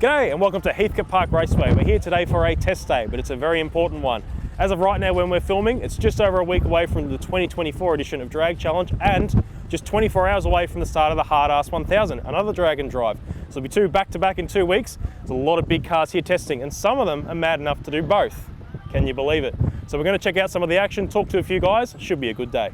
G'day and welcome to Heathcote Park Raceway. We're here today for a test day, but it's a very important one. As of right now when we're filming, it's just over a week away from the 2024 edition of Drag Challenge and just 24 hours away from the start of the Hard Ass 1000, another drag and drive. So there'll be two back-to-back in 2 weeks. There's a lot of big cars here testing and some of them are mad enough to do both. Can you believe it? So we're going to check out some of the action, talk to a few guys. Should be a good day.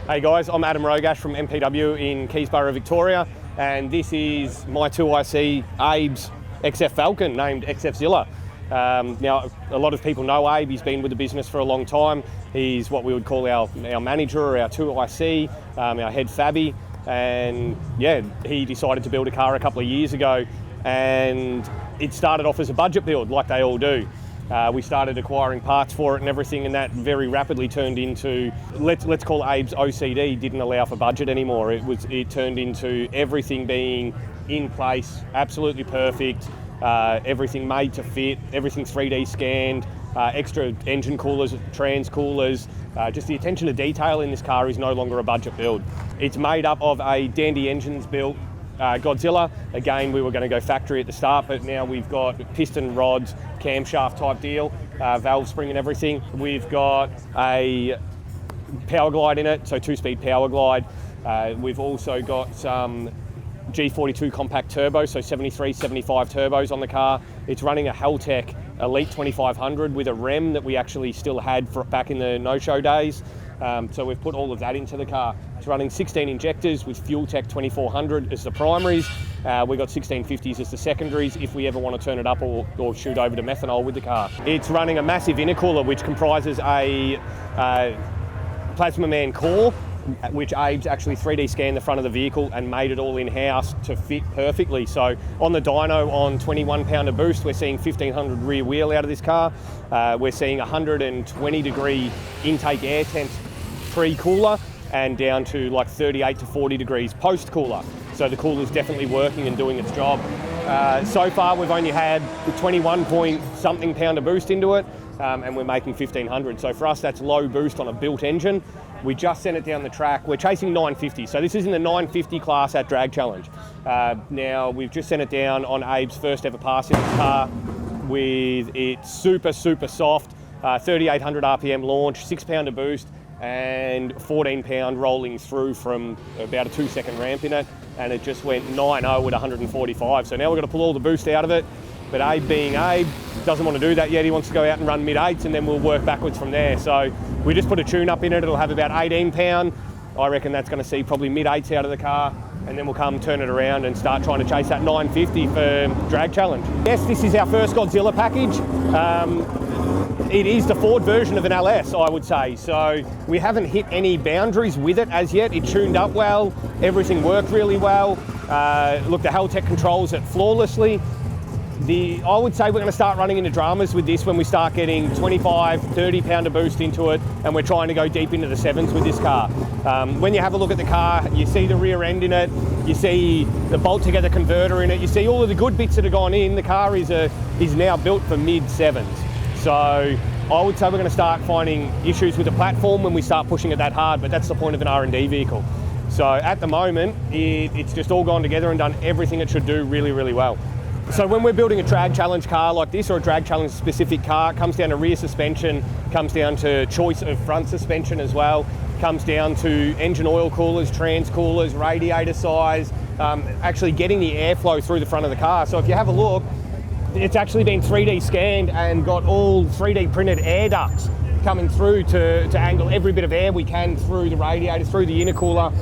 Hey guys, I'm Adam Rogash from MPW in Keysborough, Victoria, and this is my 2IC Abe's XF Falcon named XF Zilla. Now, a lot of people know Abe. He's been with the business for a long time. He's what we would call our manager or our 2IC, our head Fabby, and yeah, he decided to build a car a couple of years ago, and it started off as a budget build like they all do. We started acquiring parts for it and everything, and that very rapidly turned into, let's call Abe's OCD didn't allow for budget anymore. It turned into everything being in place, absolutely perfect, everything made to fit, everything 3D scanned, extra engine coolers, trans coolers. Just the attention to detail in this car is no longer a budget build. It's made up of a Dandy Engines built Godzilla. Again, we were going to go factory at the start, but now we've got piston rods, camshaft type deal, valve spring and everything. We've got a power glide in it, so 2-speed power glide. We've also got some G42 compact turbo, so 73, 75 turbos on the car. It's running a Haltech Elite 2500 with a REM that we actually still had back in the no-show days. So we've put all of that into the car. It's running 16 injectors with Fueltech 2400 as the primaries. We've got 1650s as the secondaries if we ever want to turn it up or shoot over to methanol with the car. It's running a massive intercooler which comprises a Plasma Man core, which Abe's actually 3D scanned the front of the vehicle and made it all in-house to fit perfectly. So on the dyno on 21 pounder boost, we're seeing 1500 rear wheel out of this car. We're seeing 120 degree intake air temps pre-cooler and down to like 38 to 40 degrees post-cooler. So the cooler's definitely working and doing its job. So far we've only had the 21 point something pounder boost into it, and we're making 1500. So for us that's low boost on a built engine. We just sent it down the track. We're chasing 950, so this is in the 950 class at Drag Challenge. Now we've just sent it down on Abe's first ever pass in the car with its super soft 3800 RPM launch, 6 pounder boost, and 14 pound rolling through from about a 2-second ramp in it, and it just went 9.0 at 145. So now we've got to pull all the boost out of it, but Abe being Abe doesn't want to do that yet. He wants to go out and run mid-8s and then we'll work backwards from there. So we just put a tune up in it. It'll have about 18 pound. I reckon that's going to see probably mid-8s out of the car, and then we'll come turn it around and start trying to chase that 950 for Drag Challenge. Yes, this is our first Godzilla package. It is the Ford version of an LS, I would say. So we haven't hit any boundaries with it as yet. It tuned up well, everything worked really well. Look, the Haltech controls it flawlessly. I would say we're going to start running into dramas with this when we start getting 25, 30 pounder boost into it, and we're trying to go deep into the 7s with this car. When you have a look at the car, you see the rear end in it, you see the bolt together converter in it, you see all of the good bits that have gone in. The car is now built for mid 7s. So I would say we're going to start finding issues with the platform when we start pushing it that hard, but that's the point of an R&D vehicle. So at the moment, it's just all gone together and done everything it should do really well. So when we're building a Drag Challenge car like this, or a Drag Challenge specific car, it comes down to rear suspension, comes down to choice of front suspension as well, comes down to engine oil coolers, trans coolers, radiator size, actually getting the airflow through the front of the car. So if you have a look, it's actually been 3D scanned and got all 3D printed air ducts coming through to angle every bit of air we can through the radiator, through the intercooler.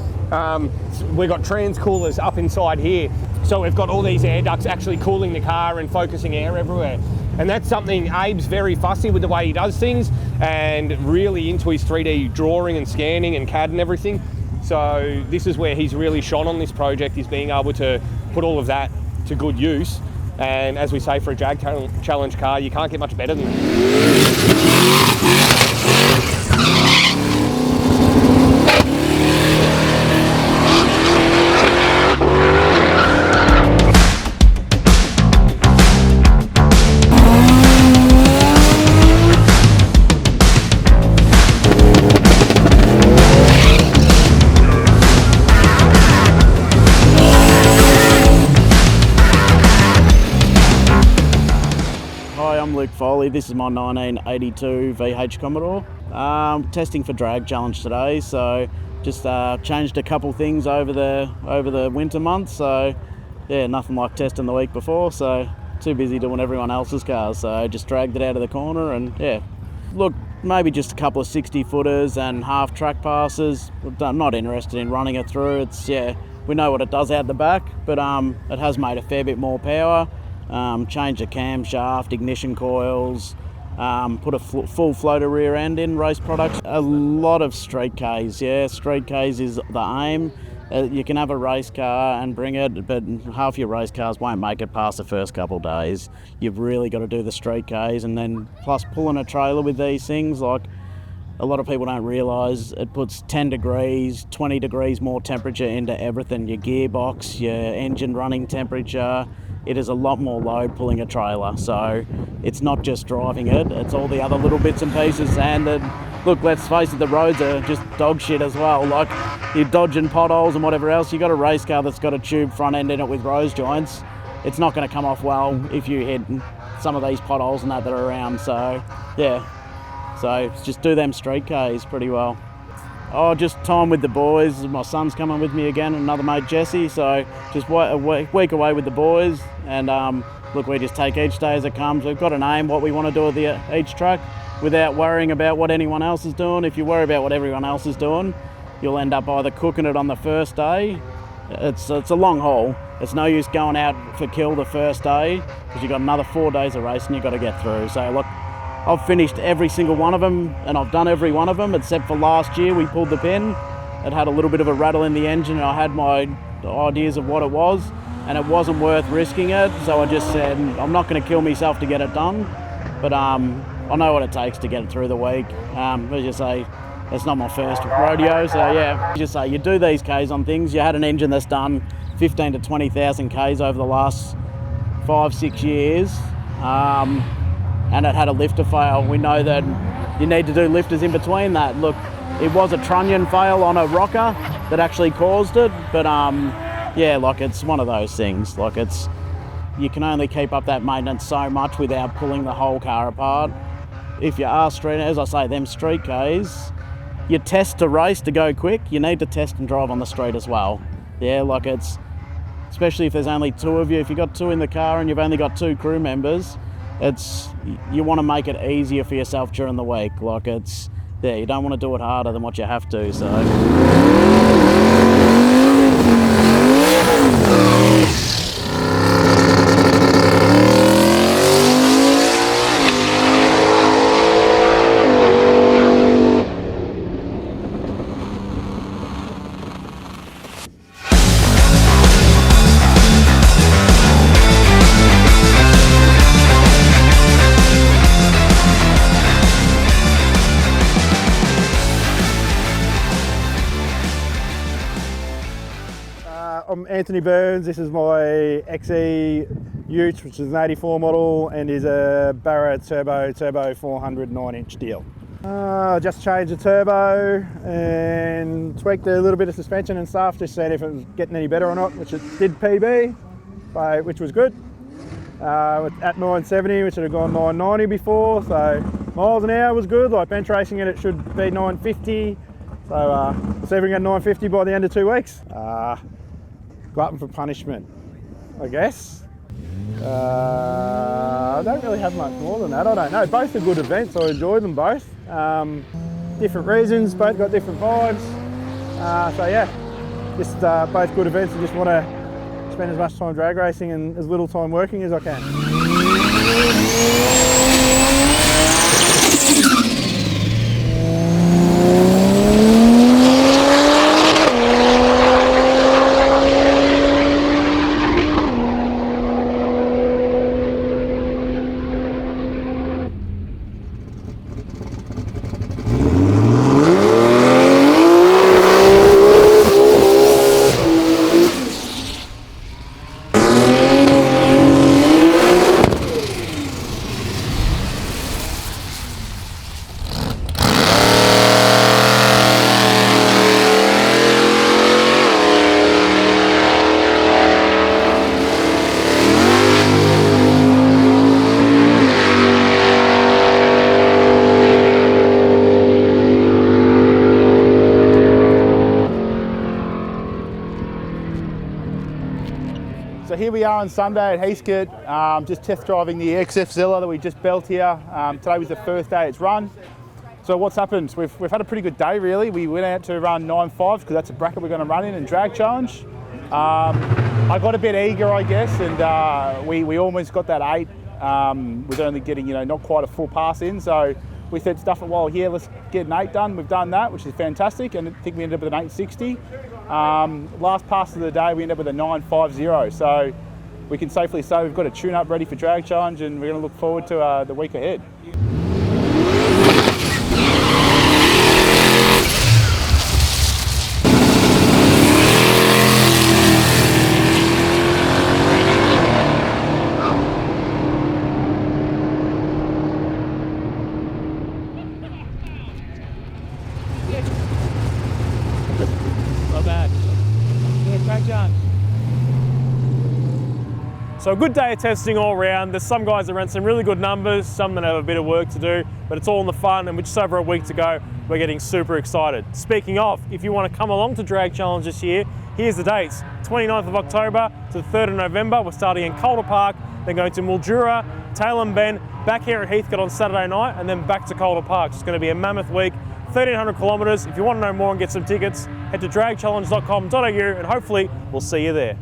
We've got trans coolers up inside here. So we've got all these air ducts actually cooling the car and focusing air everywhere. And that's something Abe's very fussy with the way he does things and really into his 3D drawing and scanning and CAD and everything. So this is where he's really shone on this project, is being able to put all of that to good use. And as we say, for a Drag Challenge car, you can't get much better than that. Ollie. This is my 1982 VH Commodore. Testing for Drag Challenge today, so just changed a couple things over the winter months. So yeah, nothing like testing the week before. So too busy doing everyone else's cars. So just dragged it out of the corner, and yeah, look, maybe just a couple of 60 footers and half track passes. I'm not interested in running it through. It's, yeah, we know what it does out the back, but it has made a fair bit more power. Changed the camshaft, ignition coils, put a full floater rear end in, race products. A lot of street Ks, yeah, street Ks is the aim. You can have a race car and bring it, but half your race cars won't make it past the first couple of days. You've really got to do the street Ks, and then plus pulling a trailer with these things, like a lot of people don't realise it puts 10 degrees, 20 degrees more temperature into everything, your gearbox, your engine running temperature. It is a lot more load pulling a trailer, so it's not just driving it, it's all the other little bits and pieces. And look, let's face it, the roads are just dog shit as well. Like, you're dodging potholes and whatever else. You got a race car that's got a tube front end in it with rose joints. It's not going to come off well if you hit some of these potholes and that are around. So yeah, so just do them street Ks pretty well. Oh, just time with the boys. My son's coming with me again, another mate Jesse. So just a week away with the boys, and look, we just take each day as it comes. We've got an aim what we want to do at each track, without worrying about what anyone else is doing. If you worry about what everyone else is doing, you'll end up either cooking it on the first day. It's a long haul. It's no use going out for kill the first day, because you've got another 4 days of racing you've got to get through. So look, I've finished every single one of them, and I've done every one of them except for last year. We pulled the pin. It had a little bit of a rattle in the engine, and I had my ideas of what it was, and it wasn't worth risking it. So I just said, I'm not going to kill myself to get it done, but I know what it takes to get it through the week. As you say, it's not my first rodeo, so yeah. As you say, you do these Ks on things. You had an engine that's done 15 to 20,000 Ks over the last 5-6 years. And it had a lifter fail. We know that you need to do lifters in between that. Look, it was a trunnion fail on a rocker that actually caused it, but yeah, like, it's one of those things. Like, you can only keep up that maintenance so much without pulling the whole car apart. If you are street, as I say, them street Ks, you test to race to go quick, you need to test and drive on the street as well. Yeah, like, especially if there's only two of you. If you've got two in the car and you've only got two crew members, you want to make it easier for yourself during the week. Like, yeah, you don't want to do it harder than what you have to, so. I'm Anthony Burns. This is my XE Ute, which is an 84 model and is a Barra Turbo 400 9-inch deal. Just changed the turbo and tweaked a little bit of suspension and stuff, just seeing if it was getting any better or not, which it did PB, which was good. At 970, which had gone 990 before, so miles an hour was good. Like, bench racing it should be 950. So see if we can get 950 by the end of 2 weeks. Glutton for punishment, I guess. I don't really have much more than that. I don't know. Both are good events. I enjoy them both. Different reasons, both got different vibes. So yeah, just both good events. I just want to spend as much time drag racing and as little time working as I can. So here we are on Sunday at Heathcote, just test driving the XF Zilla that we just built here. Today was the first day it's run. So what's happened? We've had a pretty good day really. We went out to run 9.5s because that's a bracket we're going to run in and drag challenge. I got a bit eager, I guess, and we almost got that 8 with only getting, not quite a full pass in. So we said, stuff it while here, let's get an 8 done. We've done that, which is fantastic, and I think we ended up with an 860. Last pass of the day, we ended up with a 950. So we can safely say we've got a tune-up ready for drag challenge, and we're going to look forward to the week ahead. So a good day of testing all around. There's some guys that ran some really good numbers, some that have a bit of work to do, but it's all in the fun, and with just over a week to go, we're getting super excited. Speaking of, if you want to come along to Drag Challenge this year, here's the dates. 29th of October to the 3rd of November, we're starting in Calder Park, then going to Mildura, Tailem Bend, back here at Heathcote on Saturday night, and then back to Calder Park. It's going to be a mammoth week, 1,300 kilometres. If you want to know more and get some tickets, head to dragchallenge.com.au, and hopefully we'll see you there.